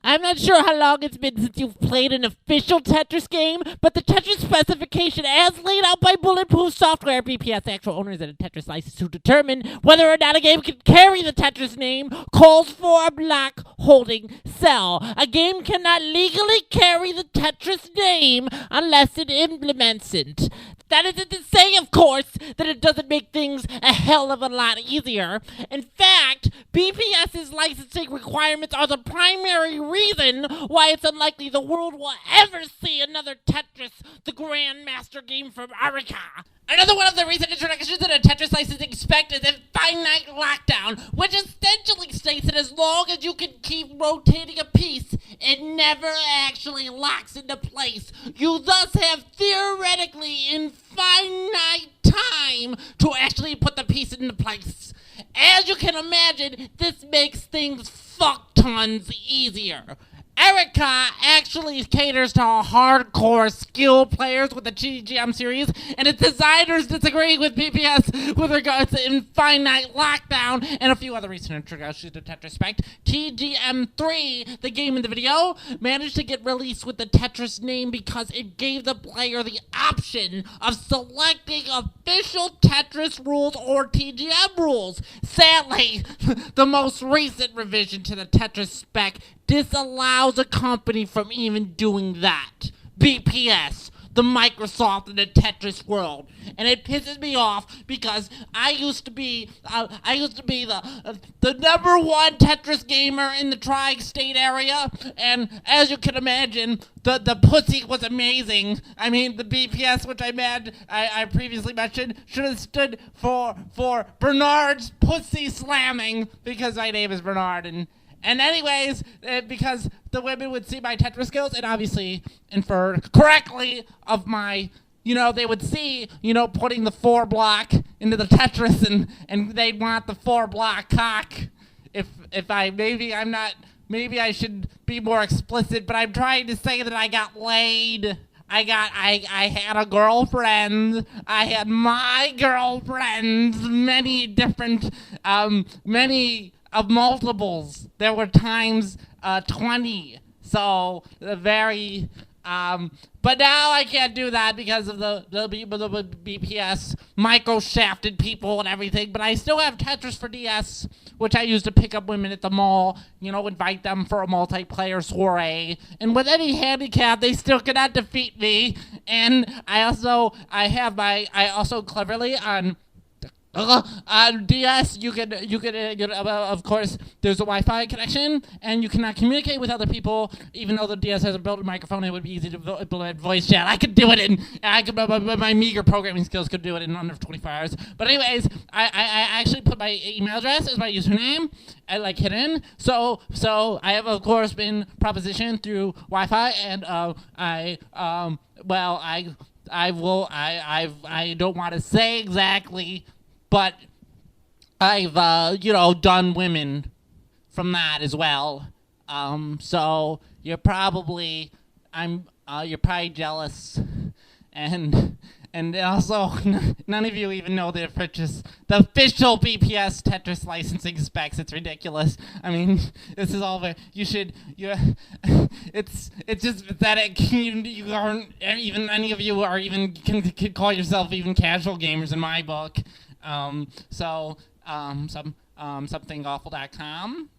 I'm not sure how long it's been since you've played an official Tetris game, but the Tetris specification as laid out by Bulletproof Software, BPS actual owners and a Tetris license to determine whether or not a game can carry the Tetris name, calls for a block holding cell. A game cannot legally carry the Tetris name unless it implements it. That isn't to say, of course, that it doesn't make things a hell of a lot easier. In fact, BPS's licensing requirements are the primary reason why it's unlikely the world will ever see another Tetris, the Grandmaster game from Arica. Another one of the recent introductions in a Tetris licensing spec is Infinite Lockdown, which essentially states that as long as you can keep rotating a piece, it never actually locks into place. You thus have theoretically infinite time to actually put the piece into place. As you can imagine, this makes things fuck tons easier. Erica actually caters to hardcore skill players with the GGM series, and its designers disagree with BPS with regards to Infinite Lockdown and a few other recent introductions to Tetris Spec. TGM3, the game in the video, managed to get released with the Tetris name because it gave the player the option of selecting official Tetris rules or TGM rules. Sadly, the most recent revision to the Tetris spec disallows a company from even doing that. BPS, the Microsoft in the Tetris world, and it pisses me off because I used to be the number one Tetris gamer in the tri-state area, and as you can imagine, the pussy was amazing. I mean, the BPS, which I previously mentioned, should have stood for Bernard's pussy slamming because my name is Bernard and anyways, because the women would see my Tetris skills and obviously infer correctly of my, they would see, putting the 4 block into the Tetris and they'd want the 4 block cock. Maybe I should be more explicit, but I'm trying to say that I got laid. I had a girlfriend. I had my girlfriends, many different, many of multiples. There were times 20. So very but now I can't do that because of the BPS micro-shafted people and everything. But I still have Tetris for DS, which I use to pick up women at the mall, invite them for a multiplayer soiree. And with any handicap, they still cannot defeat me. And I also cleverly on DS, you can of course, there's a Wi-Fi connection, and you cannot communicate with other people. Even though the DS has a built-in microphone, it would be easy to implement voice chat. I could do it my meager programming skills could do it in under 24 hours. But anyways, I actually put my email address as my username, hidden. So I have of course been propositioned through Wi-Fi, and I don't want to say exactly. But I've, done women from that as well. So you're probably jealous, and also none of you even know the official BPS Tetris licensing specs. It's ridiculous. I mean, this is all it's just pathetic. You aren't even any of you are even can call yourself even casual gamers in my book. Somethingawful.com.